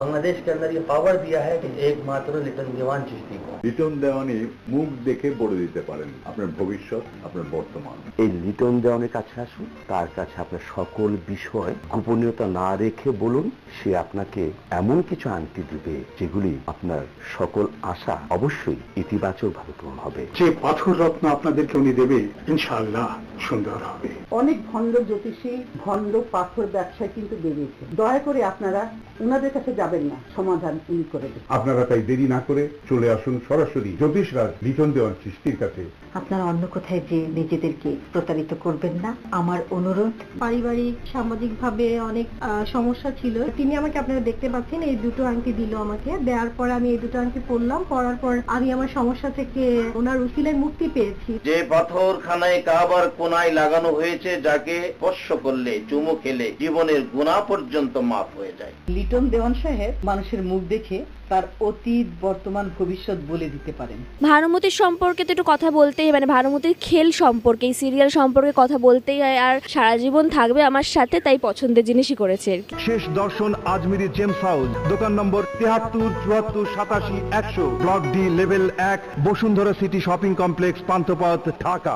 बांग्लादेश के अंदर ये पावर दिया है कि एकमात्र लिटन देवान चिश्ती को লিটন দেওয়ানি মুখ দেখে বলে দিতে পারেন আপনার ভবিষ্যৎ, আপনার বর্তমান। এই লিটন দেওয়ানের কাছে আসুন, তার কাছে আপনার সকল বিষয় গোপনীয়তা না রেখে বলুন, সে আপনাকে এমন কিছু আংটি দিবে যেগুলি আপনার সকল আশা অবশ্যই ইতিবাচক ভাবে পূরণ হবে। যে পাথর রত্ন আপনাদেরকে উনি দেবে ইনশাআল্লাহ সুন্দর হবে। অনেক ভণ্ড জ্যোতিষী, ভণ্ড পাথর ব্যবসায় কিন্তু বেরিয়েছে। দয়া করে আপনারা ওনাদের কাছে যাবেন না, সমাধান উনি করে দেবেন। আপনারা তাই দেরি না করে চলে আসুন সরাসরি জ্যোতিষরাজ লিটন দেওয়ান চিশতির কাছে। আপনারা অন্য কোথায় যে নিজেদেরকে প্রতারিত করবেন না, আমার অনুরোধ। পারিবারিক সামাজিক ভাবে অনেক সমস্যা ছিল, তিনি আমাকে, আপনারা দেখতে পাচ্ছেন, এই দুটো আংটি দিল আমাকে। দেওয়ার পর আমি এই দুটো আংটি পরলাম, পরার পর আমি আমার সমস্যা থেকে ওনার উসিলায় মুক্তি পেয়েছি। যে পাথর খানায় কাবার কোনায় লাগানো হয়েছে, যাকে স্পর্শ করলে, চুমু খেলে জীবনের গুনাহ পর্যন্ত মাফ হয়ে যায়। লিটন দেওয়ান সাহেব মানুষের মুখ দেখে তার অতীত, বর্তমান, ভবিষ্যৎ বলে দিতে পারেন। ভানুমতির সম্পর্কে তো একটু কথা বলতেই, মানে ভানুমতির খেল সম্পর্কে, এই সিরিয়াল সম্পর্কে কথা বলতেই হয়, আর সারা জীবন থাকবে আমার সাথে, তাই পছন্দের জিনিসই করেছে। শেষ দর্শন আজমিরি জেমস হাউস, দোকান নম্বর 73 74 87 100, block D, level 1, Bashundhara city shopping complex, Panthapath, Dhaka.